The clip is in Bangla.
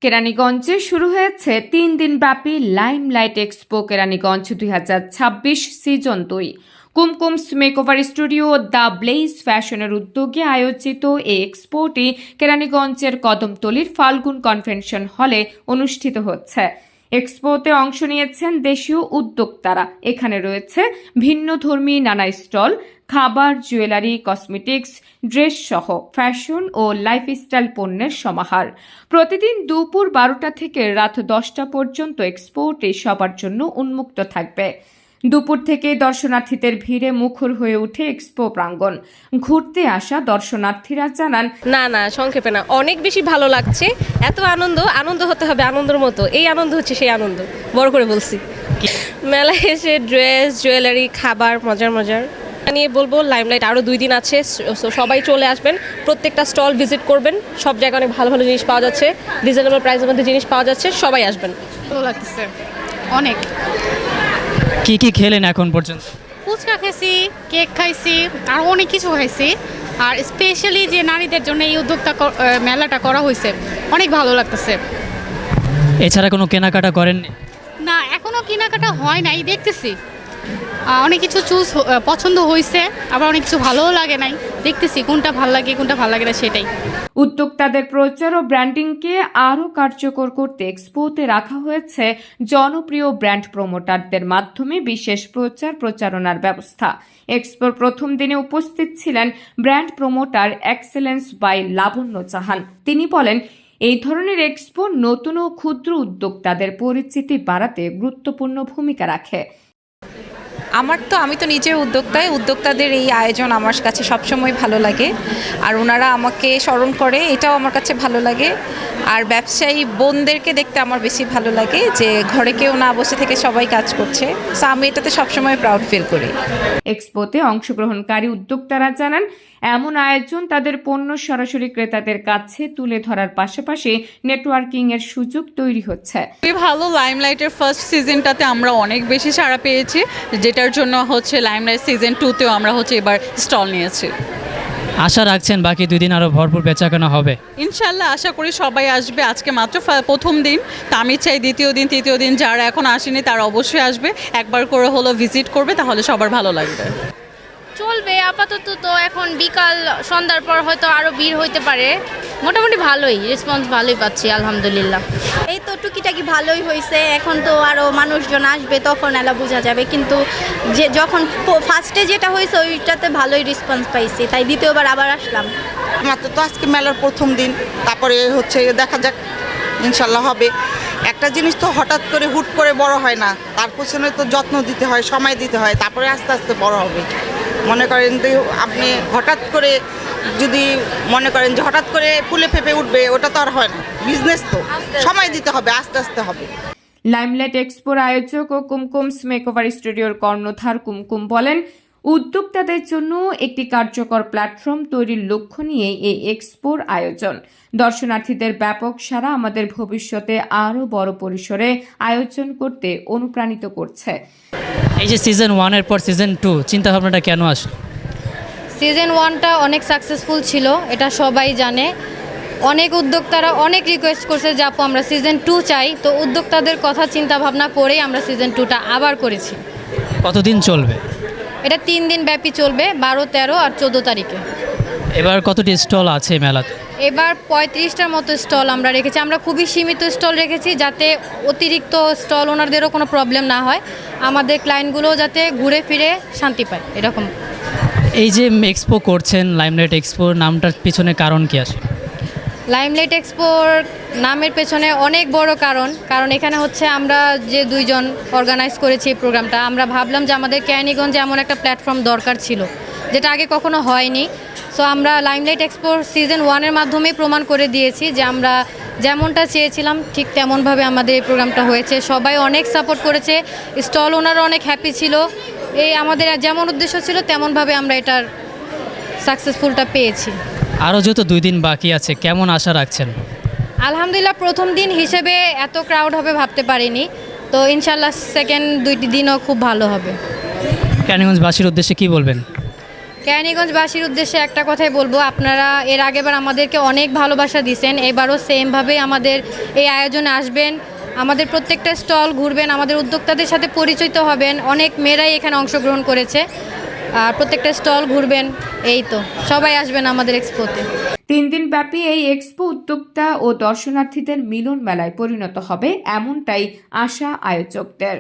কেরানীগঞ্জে শুরু হয়েছে ৩ দিনব্যাপী limelight expo Keraniganj ২০২৬ season ২। Kumkum's makeover studio the blaze ফ্যাশনের উদ্যোগে আয়োজিত এই এক্সপোটি কেরানীগঞ্জের কদমতলীর ফাল্গুন কনভেনশন হলে অনুষ্ঠিত হচ্ছে। এক্সপোতে অংশ নিয়েছেন দেশীয় উদ্যোক্তারা। এখানে রয়েছে ভিন্নধর্মী নানা স্টল, খাবার, জুয়েলারি, কসমেটিক্স, ড্রেস সহ ফ্যাশন ও লাইফস্টাইল পণ্যের সমাহার। প্রতিদিন দুপুর 12টা থেকে রাত 10টা পর্যন্ত এক্সপোটি সবার জন্য উন্মুক্ত থাকবে। দুপুর থেকে দর্শনার্থীদের ভিড়ে মুখর হয়ে ওঠে এক্সপো প্রাঙ্গণ। ঘুরতে আসা দর্শনার্থীরা জানান, না সংক্ষেপে না, অনেক বেশি ভালো লাগছে। এত আনন্দ হতে হবে আনন্দের মতো। এই আনন্দ হচ্ছে সেই আনন্দ, বড় করে বলছি। মেলায় এসে ড্রেস, জুয়েলারি, খাবার মজার নিয়ে বলবো লাইমলাইট আরও 2 দিন আছে, সবাই চলে আসবেন। প্রত্যেকটা স্টল ভিজিট করবেন। সব জায়গায় অনেক ভালো জিনিস পাওয়া যাচ্ছে, রিজনেবল প্রাইসের মধ্যে জিনিস পাওয়া যাচ্ছে। সবাই আসবেন। ভালো লাগতেছে অনেক। কি খেলেন এখন পর্যন্ত? ফুচকা খাইছি, কেক খাইছি, আর অনেক কিছু খাইছি। আর স্পেশালি যে নারীদের জন্য এই উদ্যোক্তা মেলাটা করা হয়েছে, অনেক ভালো লাগতেছে। এছাড়া কোনো কেনাকাটা করেননি? না, এখনো কেনাকাটা হয় নাই, দেখতেছি। অনেক কিছু পছন্দ হয়েছে, আবার অনেক কিছু ভালোও লাগে নাই। দেখতেছি কোনটা ভালো লাগে কোনটা ভালো লাগে না সেটাই। উদ্যোক্তাদের প্রচার ও ব্র্যান্ডিংকে আরও কার্যকর করতে এক্সপোতে রাখা হয়েছে জনপ্রিয় ব্র্যান্ড প্রমোটারদের মাধ্যমে বিশেষ প্রচারণার ব্যবস্থা। এক্সপোর প্রথম দিনে উপস্থিত ছিলেন ব্র্যান্ড প্রমোটার এক্সেলেন্স বাই লাবণ্য চাহান। তিনি বলেন, এই ধরনের এক্সপো নতুন ও ক্ষুদ্র উদ্যোক্তাদের পরিচিতি বাড়াতে গুরুত্বপূর্ণ ভূমিকা রাখে। আমি তো নিজে উদ্যোক্তাদের এই আয়োজন আমার কাছে সবসময় ভালো লাগে, আর ওনারা আমাকে স্মরণ করে, এটাও আমার কাছে ভালো লাগে। আর ব্যবসায়ী বোনদেরকে দেখতে আমার বেশি ভালো লাগে যে ঘরে কেউ না বসে থেকে সবাই কাজ করছে। সো আমি এটাতে সবসময় প্রাউড ফিল করি। এক্সপোতে অংশগ্রহণকারী উদ্যোক্তারা জানান, এমন আয়োজন তাদের পণ্য সরাসরি ক্রেতাদের কাছে তুলে ধরার পাশাপাশি নেটওয়ার্কিং এর সুযোগ তৈরি হচ্ছে। খুবই ভালো। লাইমলাইটের ফার্স্ট সিজনটাতে আমরা অনেক বেশি সাড়া পেয়েছি, যেটার জন্য লাইমলাইট সিজন 2তেও আমরা এবার স্টল নিয়েছি। আশা রাখছেন বাকি 2 দিন আরও ভরপুর বেচাকেনা হবে? ইনশাল্লাহ আশা করি সবাই আসবে। আজকে মাত্র প্রথম দিন, তা আমি চাই দ্বিতীয় দিন তৃতীয় দিন যারা এখন আসেনি তারা অবশ্যই আসবে, একবার করে ভিজিট করবে, তাহলে সবার ভালো লাগবে। চলবে আপাতত। তো এখন বিকাল সন্ধ্যার পর হয়তো আরও ভিড় হইতে পারে। মোটামুটি ভালোই রেসপন্স ভালোই পাচ্ছি, আলহামদুলিল্লাহ। এই তো টুকিটাকি ভালোই হয়েছে। এখন তো আরও মানুষজন আসবে, তখন এলা বোঝা যাবে। কিন্তু যে যখন ফার্স্টে যেটা হয়েছে ওইটাতে ভালোই রেসপন্স পাইছি, তাই দ্বিতীয়বার আবার আসলাম। মাত্র তো আজকে মেলার প্রথম দিন, তারপরে দেখা যাক, ইনশাল্লাহ হবে। একটা জিনিস তো হঠাৎ করে হুট করে বড় হয় না, তার পেছনে তো যত্ন দিতে হয়, সময় দিতে হয়, তারপরে আস্তে আস্তে বড় হবে। মনে করেন যে আপনি হঠাৎ করে যদি মনে করেন যে হঠাৎ করে ফুলে ফেপে উঠবে, ওটা তো আর হয় না। বিজনেস তো সময় দিতে হবে, আস্তে আস্তে হবে। লাইমলাইট এক্সপোর আয়োজক ও কুমকুমস মেকওভার স্টুডিওর কর্ণধার কুমকুম বলেন, উদ্যোক্তাদের জন্য একটি কার্যকর প্ল্যাটফর্ম তৈরির লক্ষ্য নিয়ে এই এক্সপোর আয়োজন। দর্শনার্থীদের ব্যাপক সাড়া আমাদের ভবিষ্যতে আরও বড় পরিসরে আয়োজন করতে অনুপ্রাণিত করছে। এই যে সিজন 1 এর পর সিজন 2 চিন্তা ভাবনাটা কেন আসলো? সিজন 1টা অনেক সাকসেসফুল ছিল, এটা সবাই জানে। অনেক উদ্যোক্তারা অনেক রিকোয়েস্ট করছে যে আপু আমরা সিজন 2 চাই। তো উদ্যোক্তাদের কথা চিন্তা ভাবনা করেই আমরা সিজন 2টা আবার করেছি। কতদিন চলবে? এটা 3 দিন ব্যাপী চলবে, 12, 13 আর 14 তারিখে। এবার কতটি স্টল আছে মেলাতে? এবার 35টার মতো স্টল আমরা রেখেছি। আমরা খুবই সীমিত স্টল রেখেছি, যাতে অতিরিক্ত স্টল ওনাদেরও কোনো প্রবলেম না হয়, আমাদের ক্লায়েন্টগুলোও যাতে ঘুরে ফিরে শান্তি পায়, এরকম। এই যে এক্সপো করছেন, লাইমলাইট এক্সপোর নামটার পিছনে কারণ কি আছে? লাইমলাইট এক্সপোর নামের পেছনে অনেক বড় কারণ এখানে আমরা যে 2 জন অর্গানাইজ করেছি এই প্রোগ্রামটা, আমরা ভাবলাম যে আমাদের কেরানীগঞ্জে এমন একটা প্ল্যাটফর্ম দরকার ছিল যেটা আগে কখনো হয়নি। সো আমরা লাইমলাইট এক্সপোর সিজন 1-এর মাধ্যমেই প্রমাণ করে দিয়েছি যে আমরা যেমনটা চেয়েছিলাম ঠিক তেমনভাবে আমাদের এই প্রোগ্রামটা হয়েছে। সবাই অনেক সাপোর্ট করেছে, স্টল ওনারও অনেক হ্যাপি ছিল। এই আমাদের যেমন উদ্দেশ্য ছিল তেমনভাবে আমরা এটার সাকসেসফুলটা পেয়েছি। আরও যত 2 দিন বাকি আছে, কেমন আশা রাখছেন? আলহামদুলিল্লাহ, প্রথম দিন হিসেবে এত ক্রাউড হবে ভাবতে পারিনি। তো ইনশাল্লাহ সেকেন্ড 2টি দিনও খুব ভালো হবে। কেরানীগঞ্জবাসীর উদ্দেশ্যে কি বলবেন? কেরানীগঞ্জবাসীর উদ্দেশ্যে একটা কথাই বলবো, আপনারা এর আগেবার আমাদেরকে অনেক ভালোবাসা দিয়েছেন, এবারও সেমভাবেই আমাদের এই আয়োজনে আসবেন, আমাদের প্রত্যেকটা স্টল ঘুরবেন, আমাদের উদ্যোক্তাদের সাথে পরিচিত হবেন। অনেক মেয়েরাই এখানে অংশগ্রহণ করেছে, আর প্রত্যেকটা স্টল ঘুরবেন। এই তো, সবাই আসবেন আমাদের এক্সপোতে। 3 দিন ব্যাপী এই এক্সপো উদ্যোক্তা ও দর্শনার্থীদের মিলন মেলায় পরিণত হবে, এমনটাই আশা আয়োজকদের।